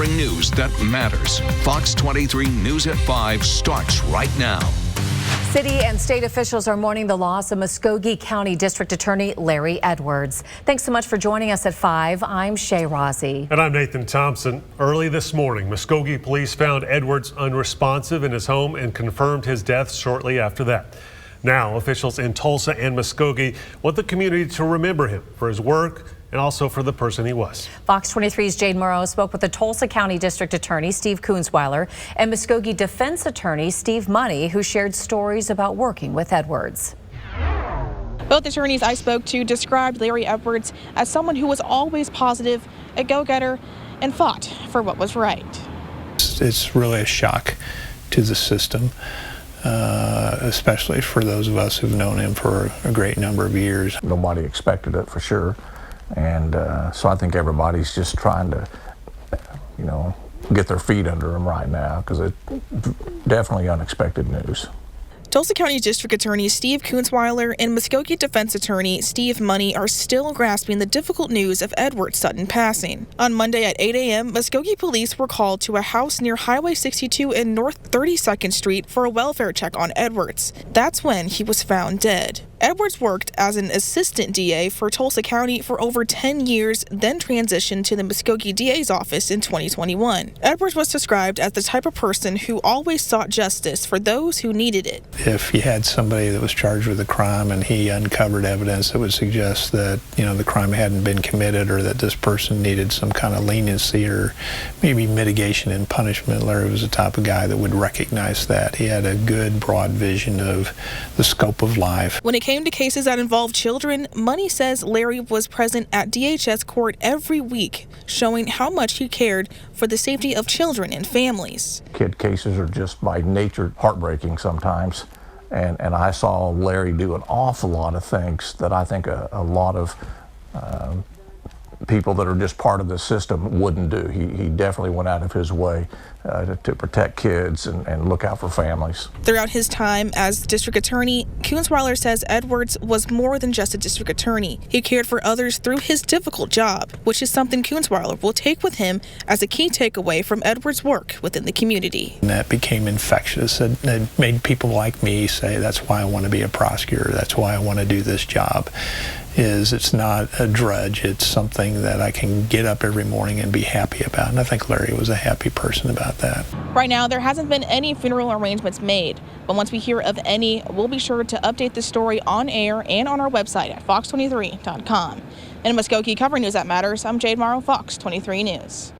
covering news that matters. Fox 23 News at 5 starts right now. City and state officials are mourning the loss of Muskogee County District Attorney Larry Edwards. Thanks so much for joining us at 5. I'm Shay Rossi. And I'm Nathan Thompson. Early this morning, Muskogee police found Edwards unresponsive in his home and confirmed his death shortly after that. Now, officials in Tulsa and Muskogee want the community to remember him for his work and also for the person he was. Fox 23's Jade Morrow spoke with the Tulsa County District Attorney Steve Kunzweiler and Muskogee Defense Attorney Steve Money, who shared stories about working with Edwards. Both attorneys I spoke to described Larry Edwards as someone who was always positive, a go-getter, and fought for what was right. It's really a shock to the system, especially for those of us who've known him for a great number of years. Nobody expected it, for sure. And so I think everybody's just trying to, get their feet under them right now, because it's definitely unexpected news. Tulsa County District Attorney Steve Kunzweiler and Muskogee Defense Attorney Steve Money are still grasping the difficult news of Edwards' sudden passing. On Monday at 8 a.m., Muskogee police were called to a house near Highway 62 and North 32nd Street for a welfare check on Edwards. That's when he was found dead. Edwards worked as an assistant DA for Tulsa County for over 10 years, then transitioned to the Muskogee DA's office in 2021. Edwards was described as the type of person who always sought justice for those who needed it. If you had somebody that was charged with a crime and he uncovered evidence that would suggest that, the crime hadn't been committed or that this person needed some kind of leniency or maybe mitigation in punishment, Larry was the type of guy that would recognize that. He had a good, broad vision of the scope of life. When it came to cases that involved children, Money says Larry was present at DHS court every week, showing how much he cared for the safety of children and families. Kid cases are just by nature heartbreaking sometimes. And I saw Larry do an awful lot of things that I think a lot of people that are just part of the system wouldn't do. He definitely went out of his way to protect kids and look out for families. Throughout his time as district attorney, Kunzweiler says Edwards was more than just a district attorney. He cared for others through his difficult job, which is something Kunzweiler will take with him as a key takeaway from Edwards' work within the community. And that became infectious. It made people like me say, that's why I want to be a prosecutor. That's why I want to do this job. It's not a drudge. It's something that I can get up every morning and be happy about. And I think Larry was a happy person about that. Right now, there hasn't been any funeral arrangements made, but once we hear of any, we'll be sure to update the story on air and on our website at fox23.com. In Muskogee, covering news that matters, I'm Jade Morrow, Fox 23 News.